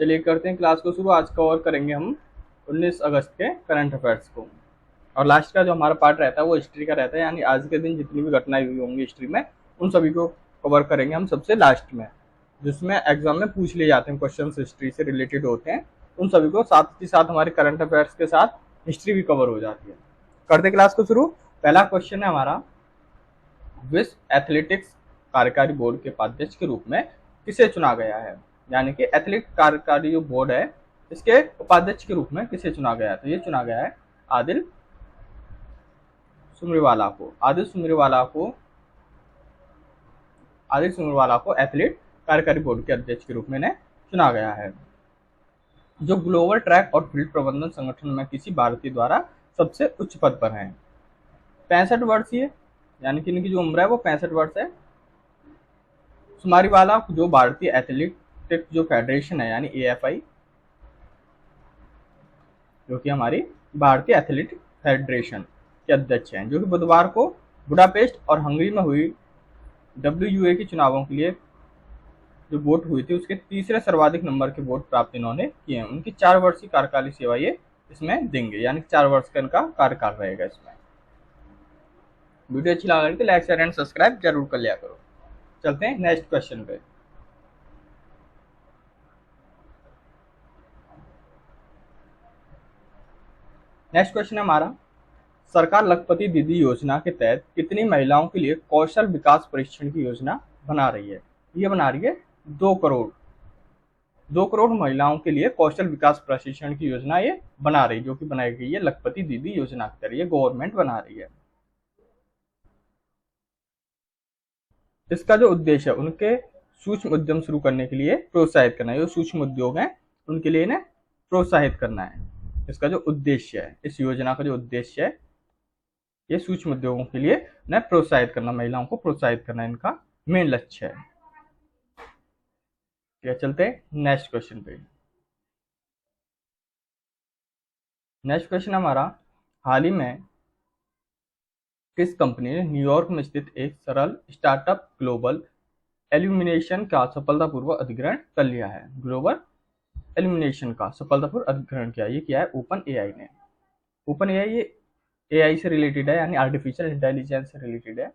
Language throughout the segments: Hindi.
चलिए करते हैं क्लास को शुरू। आज कवर करेंगे हम 19 अगस्त के करंट अफेयर्स को, और लास्ट का जो हमारा पार्ट रहता है वो हिस्ट्री का रहता है, यानी आज के दिन जितनी भी घटनाएं हुई होंगी हिस्ट्री में उन सभी को कवर करेंगे हम सबसे लास्ट में, जिसमें एग्जाम में पूछ लिए जाते हैं, क्वेश्चन हिस्ट्री से रिलेटेड होते हैं उन सभी को। साथ ही साथ हमारे करंट अफेयर्स के साथ हिस्ट्री भी कवर हो जाती है। करते क्लास को शुरू। पहला क्वेश्चन है हमारा, विश्व एथलेटिक्स कार्यकारी बोर्ड के उपाध्यक्ष के रूप में किसे चुना गया है? यानी कि एथलेटिक कार्यकारी जो बोर्ड है इसके उपाध्यक्ष के रूप में किसे चुना गया है? तो ये चुना गया है आदिल सुमरीवाला को। आदिल सुमरीवाला को एथलीट कार्यकारी बोर्ड के अध्यक्ष के रूप में चुना गया है, जो ग्लोबल ट्रैक और फील्ड प्रबंधन संगठन में किसी भारतीय द्वारा सबसे उच्च पद पर है। 65 वर्षीय, यानी कि इनकी जो उम्र है वो 65 वर्ष है। सुमारीवाला जो भारतीय एथलेटिक जो फेडरेशन है यानी AFI, जो कि हमारी भारतीय एथलेटिक फेडरेशन के अध्यक्ष हैं, जो कि बुधवार को बुडापेस्ट और हंगरी में हुई WUA के चुनावों के लिए जो वोट हुई थी उसके तीसरे सर्वाधिक नंबर के वोट प्राप्त इन्होंने किए हैं। उनकी 4 वर्षीय कार्यकालीन सेवा ये इसमें देंगे, यानी 4 वर्ष का इनका कार्यकाल रहेगा इसमें। वीडियो अच्छी लगा तो लाइक शेयर एंड सब्सक्राइब जरूर कर लिया करो। चलते हैं नेक्स्ट क्वेश्चन पे। नेक्स्ट क्वेश्चन है हमारा, सरकार लखपति दीदी योजना के तहत कितनी महिलाओं के लिए कौशल विकास प्रशिक्षण की योजना बना रही है? ये बना रही है 2 करोड़ महिलाओं के लिए कौशल विकास प्रशिक्षण की योजना ये बना रही, जो कि बनाई गई है लखपति दीदी योजना के तहत, ये गवर्नमेंट बना रही है। इसका जो उद्देश्य है उनके सूक्ष्म उद्यम शुरू करने के लिए प्रोत्साहित करना है। जो सूक्ष्म उद्योग हैं उनके लिए इन्हें प्रोत्साहित करना है। इसका जो उद्देश्य है, इस योजना का जो उद्देश्य है, ये सूक्ष्म उद्योगों के लिए इन्हें प्रोत्साहित करना, महिलाओं को प्रोत्साहित करना इनका मेन लक्ष्य है। ठीक है, चलते हैं नेक्स्ट क्वेश्चन पे। नेक्स्ट क्वेश्चन हमारा, हाल ही में किस कंपनी ने न्यूयॉर्क में स्थित एक सरल स्टार्टअप ग्लोबल एल्यूमिनेशन का सफलतापूर्वक अधिग्रहण कर लिया है? ग्लोबल एल्यूमिनेशन का सफलतापूर्वक अधिग्रहण किया, ये किया है ओपन AI ने। ओपन AI ये AI से रिलेटेड है, यानी आर्टिफिशियल इंटेलिजेंस से रिलेटेड है।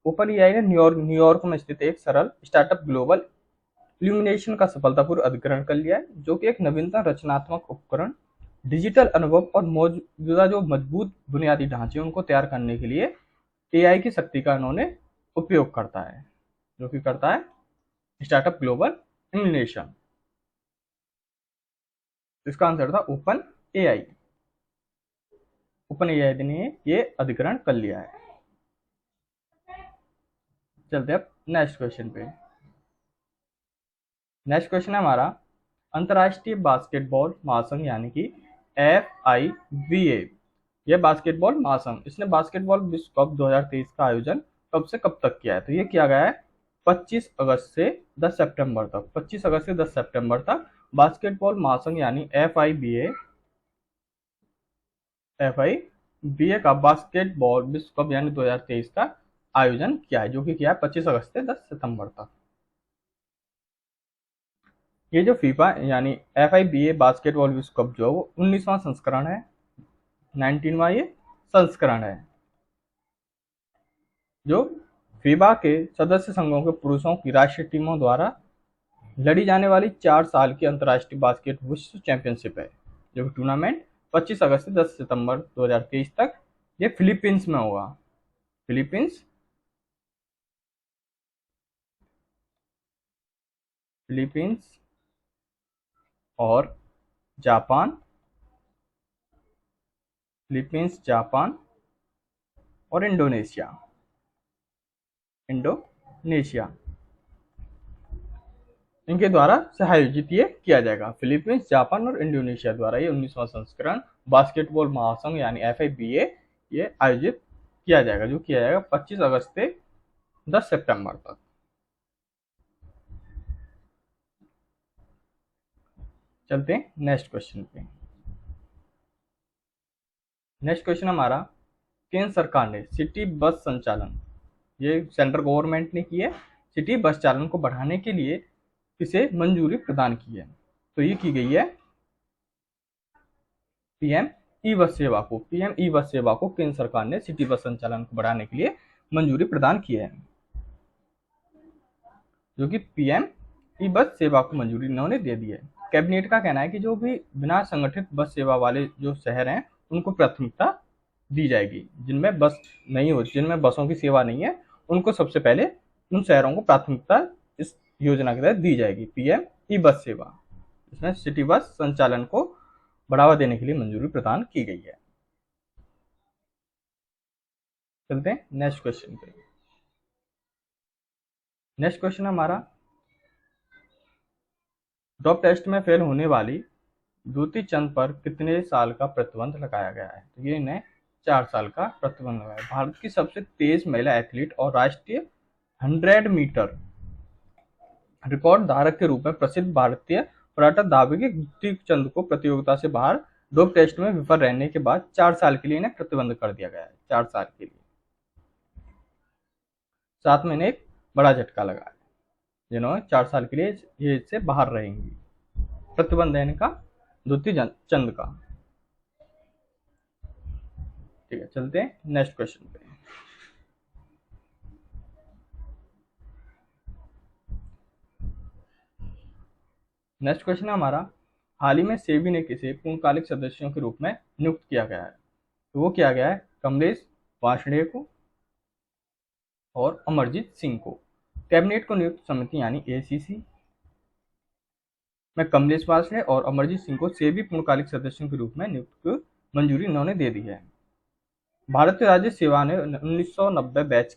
ओपन AI ने न्यूयॉर्क में स्थित एक सरल स्टार्टअप ग्लोबल इल्यूमिनेशन का सफलतापूर्वक अधिग्रहण कर लिया है, जो कि एक नवीनतम रचनात्मक उपकरण, डिजिटल अनुभव और मौजूदा जो मजबूत बुनियादी ढांचे उनको तैयार करने के लिए AI की शक्ति का इन्होंने उपयोग करता है, जो कि करता है स्टार्टअप ग्लोबल इल्यूमिनेशन। इसका आंसर था ओपन AI। ओपन AI ने ये अधिग्रहण कर लिया है। चलते हैं अब नेक्स्ट क्वेश्चन पे। नेक्स्ट क्वेश्चन है हमारा, अंतर्राष्ट्रीय बास्केटबॉल महासंघ यानी कि FIBA, यह बास्केटबॉल महासंघ, इसने बास्केटबॉल विश्व कप 2023 का आयोजन कब से कब तक किया है? तो ये किया गया है 25 अगस्त से 10 सितंबर तक। 25 अगस्त से 10 सितंबर तक बास्केटबॉल महासंघ यानी FIBA का बास्केटबॉल विश्व कप यानी 2023 का आयोजन किया है, जो कि किया है 25 अगस्त से 10 सितंबर तक। ये जो फीफा यानी FIBA बास्केटबॉल विश्व कप जो वो 19वां संस्करण है, 19वां ये संस्करण है, जो फीफा के सदस्य संघों के पुरुषों की राष्ट्रीय टीमों द्वारा लड़ी जाने वाली 4 साल की अंतर्राष्ट्रीय बास्केट विश्व चैंपियनशिप है, जो टूर्नामेंट 25 अगस्त से 10 सितंबर 2023 तक ये फिलीपींस में होगा। फिलीपींस और जापान, फिलीपींस, जापान और इंडोनेशिया इनके द्वारा से आयोजित ये किया जाएगा। फिलीपींस, जापान और इंडोनेशिया द्वारा ये 19वां संस्करण बास्केटबॉल महासंघ यानी FIBA ये आयोजित किया जाएगा, जो किया जाएगा 25 अगस्त से 10 सितंबर तक। चलते हैं नेक्स्ट क्वेश्चन पे। नेक्स्ट क्वेश्चन हमारा, केंद्र सरकार ने सिटी बस संचालन, ये सेंट्रल गवर्नमेंट ने की है, सिटी बस चालन को बढ़ाने के लिए किसे मंजूरी प्रदान की है? तो ये की गई है पीएम ई बस सेवा को। पीएम ई बस सेवा को केंद्र सरकार ने सिटी बस संचालन को बढ़ाने के लिए मंजूरी प्रदान की है, जो कि पीएम ई बस सेवा को मंजूरी इन्होंने दे दी है। कैबिनेट का कहना है कि जो भी बिना संगठित बस सेवा वाले जो शहर हैं उनको प्राथमिकता दी जाएगी। जिनमें बस नहीं हो, जिनमें बसों की सेवा नहीं है, उनको सबसे पहले उन शहरों को प्राथमिकता इस योजना के तहत दी जाएगी, पीएम ई बस सेवा। इसमें सिटी बस संचालन को बढ़ावा देने के लिए मंजूरी प्रदान की गई है। चलते हैं नेक्स्ट क्वेश्चन पे। नेक्स्ट क्वेश्चन हमारा, ड्रॉप टेस्ट में फेल होने वाली द्युति चंद पर कितने साल का प्रतिबंध लगाया गया है? तो ये इन्हें 4 साल का प्रतिबंध लगाया। भारत की सबसे तेज महिला एथलीट और राष्ट्रीय 100 मीटर रिकॉर्ड धारक के रूप में प्रसिद्ध भारतीय पर्यटक धावक द्युति चंद को प्रतियोगिता से बाहर ड्रॉप टेस्ट में विफल रहने के बाद 4 साल के लिए इन्हें प्रतिबंध कर दिया गया है। 4 साल के लिए। साथ में इन्हें एक बड़ा झटका लगा है, जिन्होंने 4 साल के लिए ये इससे बाहर रहेंगी। प्रतिबंध है इनका द्युति चंद का। ठीक है, चलते हैं नेक्स्ट क्वेश्चन पे। नेक्स्ट क्वेश्चन है हमारा, हाल ही में सेबी ने किसे पूर्णकालिक सदस्यों के रूप में नियुक्त किया गया है? तो वो किया गया है कमलेश वार्ष्णेय को और अमरजीत सिंह को। कैबिनेट को नियुक्त समिति यानी एसीसी में कमलेश वार्ष्णेय और अमरजीत सिंह को सेबी पूर्णकालिक सदस्यों के रूप में नियुक्त मंजूरी इन्होंने दे दी है। भारतीय राज्य सेवा ने 1990 बैच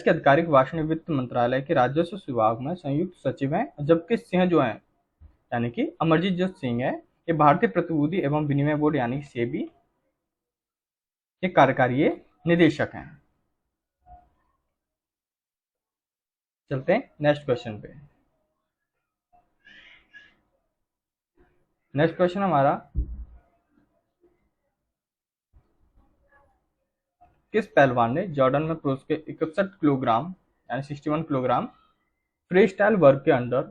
के आधिकारिक वार्षिक वित्त मंत्रालय के राजस्व विभाग में संयुक्त सचिव हैं, जबकि सिंह जो हैं यानी कि अमरजीत जो सिंह है, ये भारतीय प्रतिभूति एवं विनिमय बोर्ड यानी सेबी के कार्यकारी निदेशक हैं। चलते हैं नेक्स्ट क्वेश्चन पे। नेक्स्ट क्वेश्चन हमारा, किस पहलवान ने जॉर्डन में पुरुष के 61 किलोग्राम यानी 61 किलोग्राम फ्री स्टाइल वर्ग के अंडर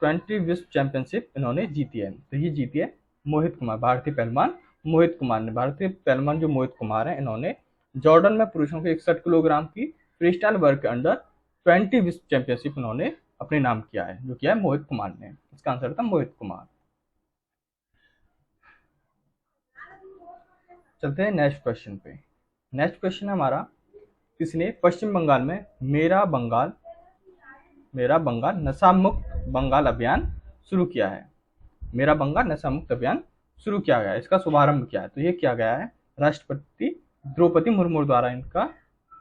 20 विश्व चैंपियनशिप इन्होंने जीती है? तो ये जीती है मोहित कुमार, भारतीय पहलवान मोहित कुमार ने। भारतीय पहलवान जो मोहित कुमार हैं, इन्होंने जॉर्डन में पुरुषों के 61 किलोग्राम की फ्री स्टाइल वर्ग के अंडर 20 विश्व चैंपियनशिप इन्होंने अपने नाम किया है, जो किया है मोहित कुमार ने। इसका आंसर था मोहित कुमार। चलते हैं नेक्स्ट क्वेश्चन पे। नेक्स्ट क्वेश्चन हमारा, किसने पश्चिम बंगाल में मेरा बंगाल नशा मुक्त बंगाल अभियान शुरू किया है? मेरा बंगाल नशा मुक्त अभियान शुरू किया गया है, इसका शुभारंभ किया है। तो ये किया गया है राष्ट्रपति द्रौपदी मुर्मू द्वारा इनका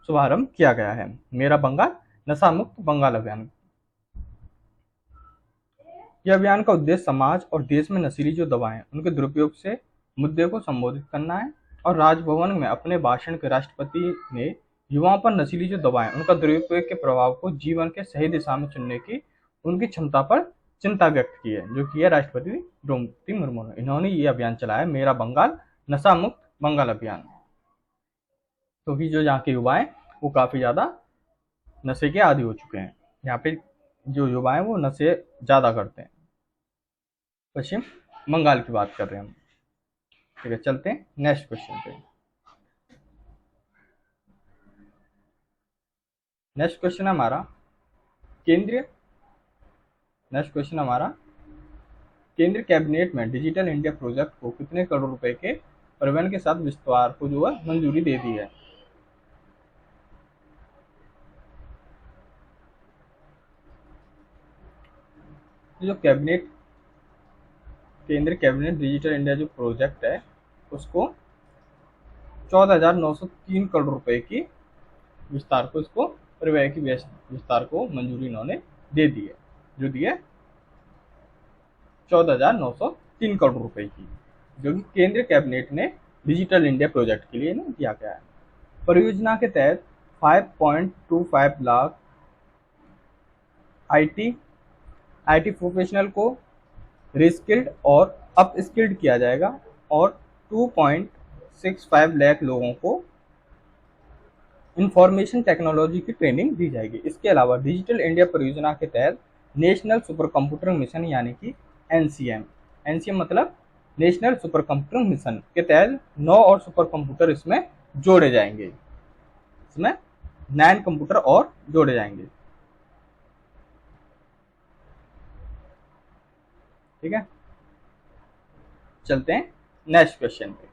शुभारंभ किया गया है, मेरा बंगाल नशा मुक्त बंगाल अभियान। यह अभियान का उद्देश्य समाज और देश में नशीली जो दवाएं हैं उनके दुरुपयोग से मुद्दे को संबोधित करना है। और राजभवन में अपने भाषण के राष्ट्रपति ने युवाओं पर नशीली जो दवाएं उनका दुरुपयोग के प्रभाव को जीवन के सही दिशा में चुनने की उनकी क्षमता पर चिंता व्यक्त की है, जो कि है राष्ट्रपति द्रौपदी मुर्मू ने। इन्होंने ये अभियान चलाया, मेरा बंगाल नशा मुक्त बंगाल अभियान। क्योंकि जो यहाँ के युवा हैं वो काफी ज्यादा नशे के आदी हो चुके हैं। यहाँ पे जो युवा हैं वो नशे ज्यादा करते हैं। पश्चिम बंगाल की बात कर रहे हैं हम। ठीक है, चलते हैं नेक्स्ट क्वेश्चन पे। नेक्स्ट क्वेश्चन हमारा केंद्रीय कैबिनेट में डिजिटल इंडिया प्रोजेक्ट को कितने करोड़ रुपए के परिवहन के साथ विस्तार को जो है मंजूरी दे दी है? जो केंद्रीय कैबिनेट डिजिटल इंडिया जो प्रोजेक्ट है उसको 14,903 करोड़ रुपए की विस्तार को, इसको परिवहन की विस्तार को मंजूरी इन्होंने दे दी है, जो दी है 14,903 करोड़ रुपए की, जो कि केंद्रीय कैबिनेट ने डिजिटल इंडिया प्रोजेक्ट के लिए दिया गया है। परियोजना के तहत 5.25 लाख आईटी प्रोफेशनल को रिस्किल्ड और अपस्किल्ड किया जाएगा और 2.65 लाख लोगों को इंफॉर्मेशन टेक्नोलॉजी की ट्रेनिंग दी जाएगी। इसके अलावा डिजिटल इंडिया परियोजना के तहत नेशनल सुपर कंप्यूटर मिशन यानी कि एनसीएम। एनसीएम मतलब नेशनल सुपर कंप्यूटर मिशन के तहत 9 और सुपर कंप्यूटर इसमें जोड़े जाएंगे। इसमें 9 कंप्यूटर और जोड़े जाएंगे। ठीक है, चलते हैं नेक्स्ट क्वेश्चन पे।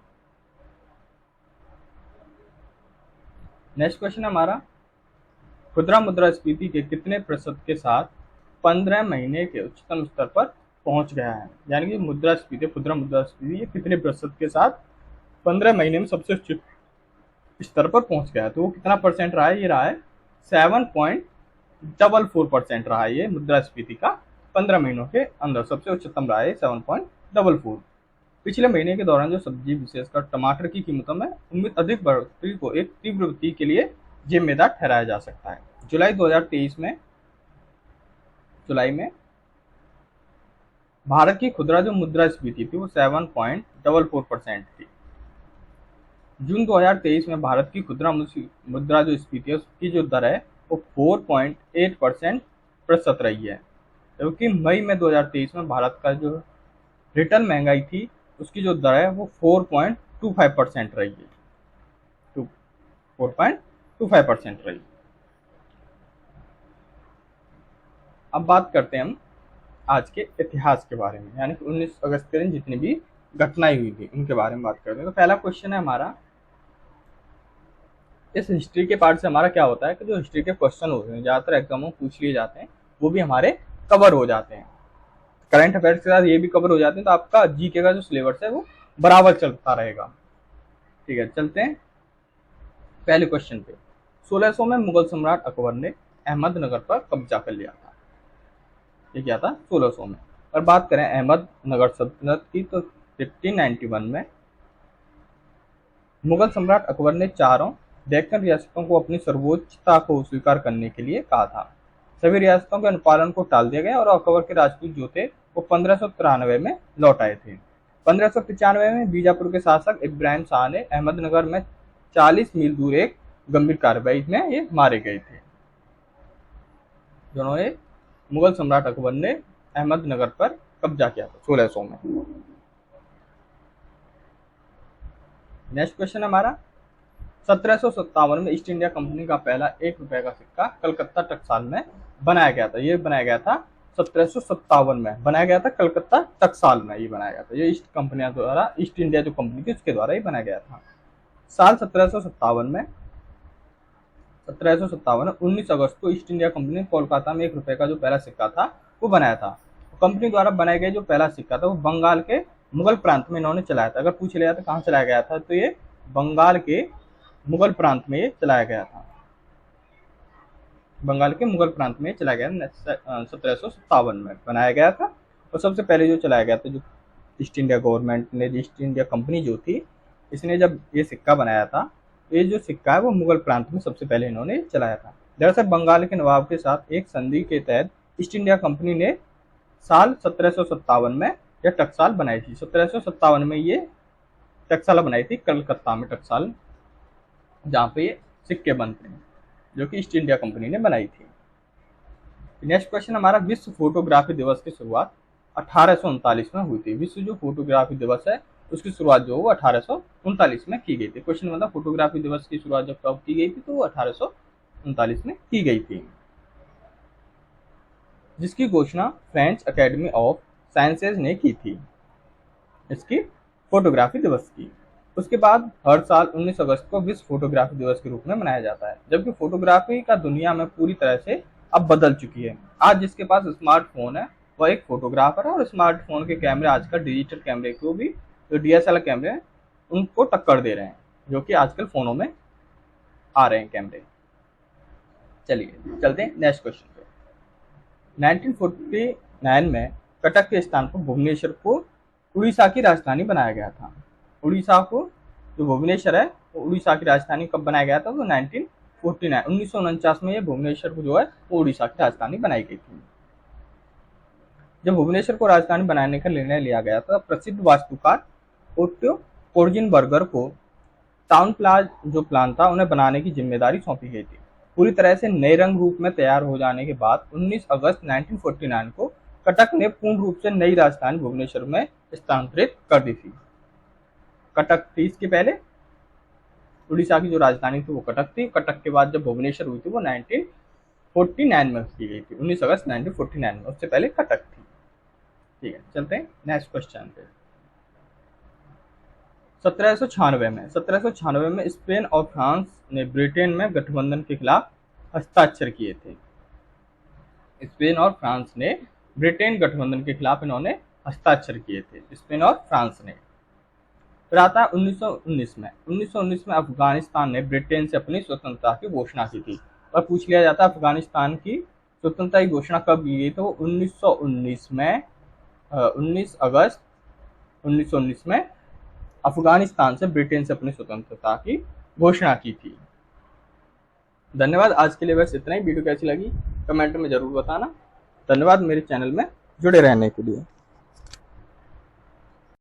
नेक्स्ट क्वेश्चन हमारा, खुदरा मुद्रास्फीति के कितने प्रतिशत के साथ 15 महीने के उच्चतम स्तर पर पहुंच गया है? यानी कि मुद्रास्फीति, खुदरा मुद्रास्फीति कितने प्रतिशत के साथ 15 महीने में सबसे उच्च स्तर पर पहुंच गया है? तो वो कितना परसेंट रहा है? ये रहा है 7.44% रहा है ये मुद्रास्फीति का 15 महीनों के अंदर सबसे उच्चतम रहा है 7.44। पिछले महीने के दौरान जो सब्जी विशेषकर टमाटर की कीमतों में उम्मीद अधिक बढ़ोतरी को एक तीव्र वृद्धि के लिए जिम्मेदार ठहराया जा सकता है। जुलाई 2023 में भारत की खुदरा जो मुद्रास्फीति थी वो 7.44% थी। जून 2023 में भारत की खुदरा मुद्रा जो स्फीति है उसकी जो दर है वो 4.8% प्रतिशत रही है, क्योंकि मई में 2023 में भारत का जो रिटर्न महंगाई थी उसकी जो दर है वो 4.25% रही है। 4.25% रही। अब बात करते हैं हम आज के इतिहास के बारे में, यानी कि 19 अगस्त के दिन जितनी भी घटनाएं हुई थी उनके बारे में बात करते हैं। तो पहला क्वेश्चन है हमारा, इस हिस्ट्री के पार्ट से हमारा क्या होता है कि जो हिस्ट्री के क्वेश्चन होते हैं ज्यादातर एग्जाम में पूछ लिए जाते हैं वो भी हमारे कवर हो जाते हैं, करंट अफेयर्स के साथ ये भी कवर हो जाते हैं, तो आपका जीके का जो सिलेबस है वो बराबर चलता रहेगा। ठीक है, चलते हैं पहले क्वेश्चन पे। 1600 में मुगल सम्राट अकबर ने अहमदनगर पर कब्जा कर लिया था। ये क्या था? 1600 में। और बात करें अहमदनगर सल्तनत की तो 1591 में मुगल सम्राट अकबर ने चारों डेक्कन रियासतों को अपनी सर्वोच्चता को स्वीकार करने के लिए कहा था। सभी रियासतों के अनुपालन को टाल दिया गया और अकबर के राजपूत जो थे वो 1593 में लौट आए थे। 1595 में बीजापुर के शासक इब्राहिम शाह ने अहमदनगर में 40 मील दूर एक गंभीर कार्रवाई में ये मारे गए थे। जिन्होंने मुगल सम्राट अकबर ने अहमदनगर पर कब्जा किया था 1600 में। नेक्स्ट क्वेश्चन हमारा, 1757 में ईस्ट इंडिया कंपनी का पहला 1 रुपए का सिक्का कलकत्ता टकसाल में बनाया गया था। ये बनाया गया था 1757 में बनाया गया था, कलकत्ता टकसाल में ये बनाया गया था। ये ईस्ट कंपनियों द्वारा, ईस्ट इंडिया जो कंपनी थी उसके द्वारा ही बनाया गया था। साल 1757 में 19 अगस्त को ईस्ट इंडिया कंपनी ने कोलकाता में 1 रुपए का जो पहला सिक्का था वो बनाया था। कंपनी द्वारा बनाया गया जो पहला सिक्का था वो बंगाल के मुगल प्रांत में इन्होंने चलाया था। अगर पूछ लिया था कहाँ चलाया गया था तो ये बंगाल के मुगल प्रांत में ये चलाया गया था। बंगाल के मुगल प्रांत में चलाया गया 1757 में बनाया गया था। और सबसे पहले जो चलाया गया था जो ईस्ट इंडिया गवर्नमेंट ने, ईस्ट इंडिया कंपनी जो थी इसने जब ये सिक्का बनाया था, ये जो सिक्का है वो मुगल प्रांत में सबसे पहले इन्होंने चलाया था। दरअसल बंगाल के नवाब के साथ एक संधि के तहत ईस्ट इंडिया कंपनी ने साल 1757 में यह टकसाल बनाई थी। 1757 में ये टकसाल बनाई थी, कलकत्ता में टकसाल, जहाँ पे ये सिक्के बनते हैं, जो कि ईस्ट इंडिया कंपनी ने बनाई थी। नेक्स्ट क्वेश्चन हमारा, विश्व फोटोग्राफी दिवस की शुरुआत 1839 में हुई थी। विश्व जो फोटोग्राफी दिवस है उसकी शुरुआत जो वो 1839 में की गई थी। क्वेश्चन मतलब फोटोग्राफी दिवस की शुरुआत जब कब की गई थी तो वो 1839 में की गई थी, जिसकी घोषणा फ्रेंच एकेडमी ऑफ साइंसेज ने की थी, इसकी फोटोग्राफी दिवस की। उसके बाद हर साल 19 अगस्त को विश्व फोटोग्राफी दिवस के रूप में मनाया जाता है, जबकि फोटोग्राफी का दुनिया में पूरी तरह से अब बदल चुकी है। आज जिसके पास स्मार्टफोन है वह एक फोटोग्राफर है, और स्मार्टफोन के कैमरे आजकल डिजिटल कैमरे को भी, जो DSLR कैमरे हैं उनको टक्कर दे रहे हैं, जो कि आजकल फोनों में आ रहे हैं कैमरे। चलिए चलते हैं नेक्स्ट क्वेश्चन पे। 1949 में कटक के स्थान पर भुवनेश्वर को उड़ीसा की राजधानी बनाया गया था। उड़ीसा को जो भुवनेश्वर है वो उड़ीसा की राजधानी कब बनाया गया था? तो 1949 में ये भुवनेश्वर को जो है वो उड़ीसा की राजधानी बनाई गई थी। जब भुवनेश्वर को राजधानी बनाने का निर्णय लिया गया था, प्रसिद्ध वास्तुकार ओट्टो कोर्जिनबर्गर को टाउन प्लान जो प्लान था उन्हें बनाने की जिम्मेदारी सौंपी गई थी। पूरी तरह से नए रंग रूप में तैयार हो जाने के बाद 19 अगस्त 1949 को कटक ने पूर्ण रूप से नई राजधानी भुवनेश्वर में स्थानांतरित कर दी थी। कटक थी इसके पहले, उड़ीसा की जो राजधानी थी वो कटक थी। कटक के बाद जब भुवनेश्वर हुई थी वो 1949 में की गई थी, 19 अगस्त 1949 में, उससे पहले कटक थी। ठीक है, चलते हैं नेक्स्ट क्वेश्चन पे। 1796 में स्पेन और फ्रांस ने ब्रिटेन में गठबंधन के खिलाफ हस्ताक्षर किए थे। स्पेन और फ्रांस ने ब्रिटेन गठबंधन के खिलाफ इन्होंने हस्ताक्षर किए थे, स्पेन और फ्रांस ने। फिर आता है 1919 में अफगानिस्तान ने ब्रिटेन से अपनी स्वतंत्रता की घोषणा की थी। और पूछ लिया जाता है अफगानिस्तान की स्वतंत्रता की घोषणा कब की गई, तो 1919 में 19 अगस्त 1919 में अफगानिस्तान से ब्रिटेन से अपनी स्वतंत्रता की घोषणा की थी। धन्यवाद, आज के लिए बस इतना ही। वीडियो कैसी लगी कमेंट में जरूर बताना। धन्यवाद मेरे चैनल में जुड़े रहने के लिए।